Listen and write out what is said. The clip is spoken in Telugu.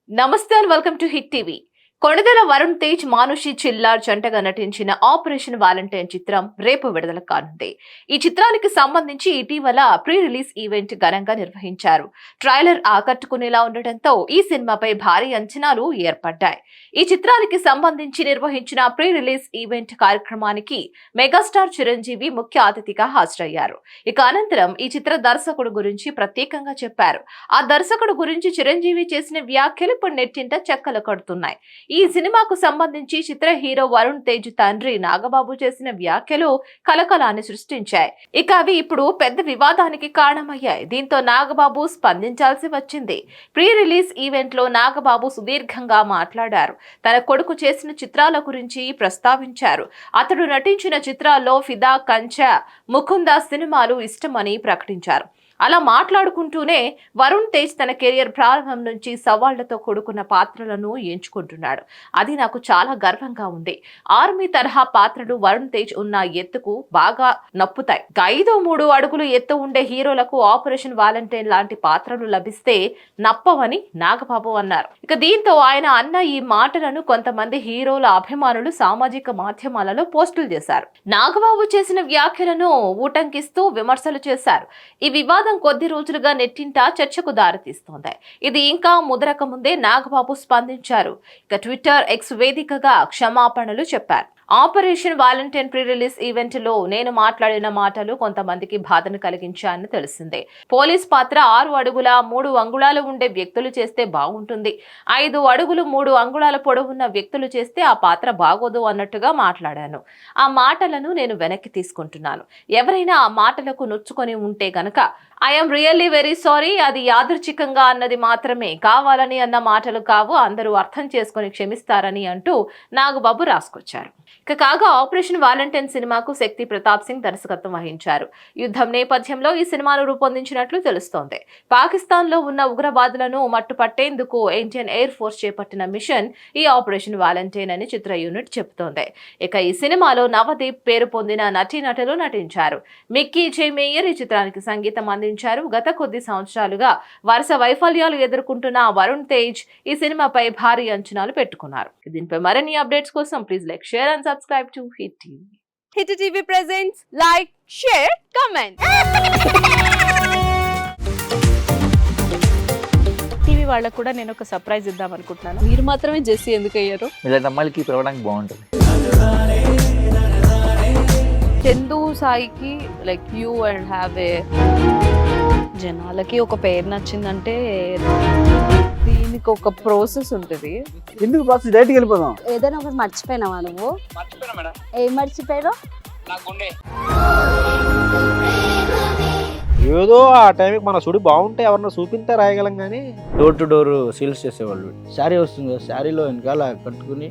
నమస్తే and welcome to hit TV. Konidela Varun Tej, Manushi Chhillar జంటగా నటించిన ఆపరేషన్ వాలంటైన్ చిత్రం రేపు విడుదల కానుంది. ఈ చిత్రానికి సంబంధించి ఇటీవల ప్రీ రిలీజ్ ఈవెంట్ ఘనంగా నిర్వహించారు. ట్రైలర్ ఆకట్టుకునేలా ఉండటంతో ఈ సినిమాపై భారీ అంచనాలు ఏర్పడ్డాయి. ఈ చిత్రానికి సంబంధించి నిర్వహించిన ప్రీ రిలీజ్ ఈవెంట్ కార్యక్రమానికి మెగాస్టార్ చిరంజీవి ముఖ్య అతిథిగా హాజరయ్యారు. ఇక అనంతరం ఈ చిత్ర దర్శకుడు గురించి ప్రత్యేకంగా చెప్పారు. ఆ దర్శకుడు గురించి చిరంజీవి చేసిన వ్యాఖ్యలు ఇప్పుడు నెట్టింట చెక్కలు కడుతున్నాయి. ఈ సినిమాకు సంబంధించి చిత్ర హీరో వరుణ్ తేజ్ తండ్రి నాగబాబు చేసిన వ్యాఖ్యలు కలకలాన్ని సృష్టించాయి. ఇక అవి ఇప్పుడు పెద్ద వివాదానికి కారణమయ్యాయి. దీంతో నాగబాబు స్పందించాల్సి వచ్చింది. ప్రీ రిలీజ్ ఈవెంట్ లో నాగబాబు సుదీర్ఘంగా మాట్లాడారు. తన కొడుకు చేసిన చిత్రాల గురించి ప్రస్తావించారు. అతడు నటించిన చిత్రాల్లో ఫిదా, కంచా, ముకుంద సినిమాలు ఇష్టమని ప్రకటించారు. అలా మాట్లాడుకుంటూనే వరుణ్ తేజ్ తన కెరియర్ ప్రారంభం నుంచి సవాళ్లతో కూడుకున్న పాత్రలను ఎంచుకుంటున్నాడు. అది నాకు చాలా గర్వంగా ఉంది. ఆర్మీ తరహా పాత్రలు వరుణ్ తేజ్ ఉన్న ఎత్తుకు బాగా నప్పుతాయి. 5-3 అడుగులు ఎత్తు ఉండే హీరోలకు ఆపరేషన్ వాలంటైన్ లాంటి పాత్రలు లభిస్తే నప్పవని నాగబాబు అన్నారు. ఇక దీంతో ఆయన అన్న ఈ మాటలను కొంతమంది హీరోల అభిమానులు సామాజిక మాధ్యమాలలో పోస్టులు చేశారు. నాగబాబు చేసిన వ్యాఖ్యలను ఊటంకిస్తూ విమర్శలు చేశారు. ఈ వివాదం కొద్ది రోజులుగా నెట్టింట చర్చకు దారితీస్తోంది. ఇది ఇంకా ముదరక ముందే నాగబాబు స్పందించారు. ఇక ట్విట్టర్ ఎక్స్ వేదికగా క్షమాపణలు చెప్పారు. Operation Valentine pre release event లో నేను మాట్లాడిన మాటలు కొంతమందికి బాధను కలిగించాయని తెలిసిందే. పోలీస్ పాత్ర 6 అడుగుల 3 అంగుళాలు ఉండే వ్యక్తులు చేస్తే బాగుంటుంది. 5 అడుగులు 3 అంగుళాల పొడవున్న వ్యక్తులు చేస్తే ఆ పాత్ర బాగోదు అన్నట్టుగా మాట్లాడాను. ఆ మాటలను నేను వెనక్కి తీసుకుంటున్నాను. ఎవరైనా ఆ మాటలకు నొచ్చుకొని ఉంటే గనక ఐఎమ్ రియల్లీ వెరీ సారీ. అది యాదృచ్ఛికంగా అన్నది మాత్రమే, కావాలని అన్న మాటలు కావు. అందరూ అర్థం చేసుకుని క్షమిస్తారని అంటూ నాగబాబు రాసుకొచ్చారు. ఇక కాగా ఆపరేషన్ వాలంటైన్ సినిమాకు శక్తి ప్రతాప్ సింగ్ దర్శకత్వం వహించారు. యుద్ధం నేపథ్యంలో ఈ సినిమాను రూపొందించినట్లు తెలుస్తోంది. పాకిస్తాన్ లో ఉన్న ఉగ్రవాదులను మట్టుపట్టేందుకు ఇండియన్ ఎయిర్ ఫోర్స్ చేపట్టిన మిషన్ ఈ ఆపరేషన్ వాలంటైన్ అని చిత్ర యూనిట్ చెబుతోంది. ఇక ఈ సినిమాలో నవదీప్ పేరు పొందిన నటీనటులు నటించారు. మిక్కీ జే మేయర్ ఈ చిత్రానికి సంగీతం అందించారు. గత కొద్ది సంవత్సరాలుగా వరుస వైఫల్యాలు ఎదుర్కొంటున్న వరుణ్ తేజ్ ఈ సినిమాపై భారీ అంచనాలు పెట్టుకున్నారు. దీనిపై మరిన్ని అప్డేట్స్ కోసం please like, share and subscribe to Hit TV. Hit TV presents like, share, comment. TV వాళ్ళకు కూడా నేను ఒక సర్ప్రైజ్ ఇద్దాం అనుకుంటున్నాను. మీరు మాత్రమే జెస్సీ ఎందుకు అయ్యారు? ఇలాంటి అమ్మాయిలకి పిలవడానికి బాగుంటుంది. చందు సాయికి like you and have a జనాలకి ఒక పేరు నచ్చిందంటే దీనికి ఒక ప్రాసెస్ ఉంటుంది. ఎందుకు ప్రాసెస్ డైరెక్ట్‌గా వెళ్ళిపోదాం. ఏదైనా ఒకటి మర్చిపోయినావా నువ్వు? మర్చిపోయినా మేడం. ఏం మర్చిపోయావు? నా గుండె. ఏదో ఆ టైంకి మన సుడి బాగుంటే ఎవరన్నా చూపిస్తే రాయగలం కానీ డోర్ టు డోర్ సేల్స్ చేసేవాళ్ళు. శారీ వస్తుంది, శారీలో వెనకాల కట్టుకుని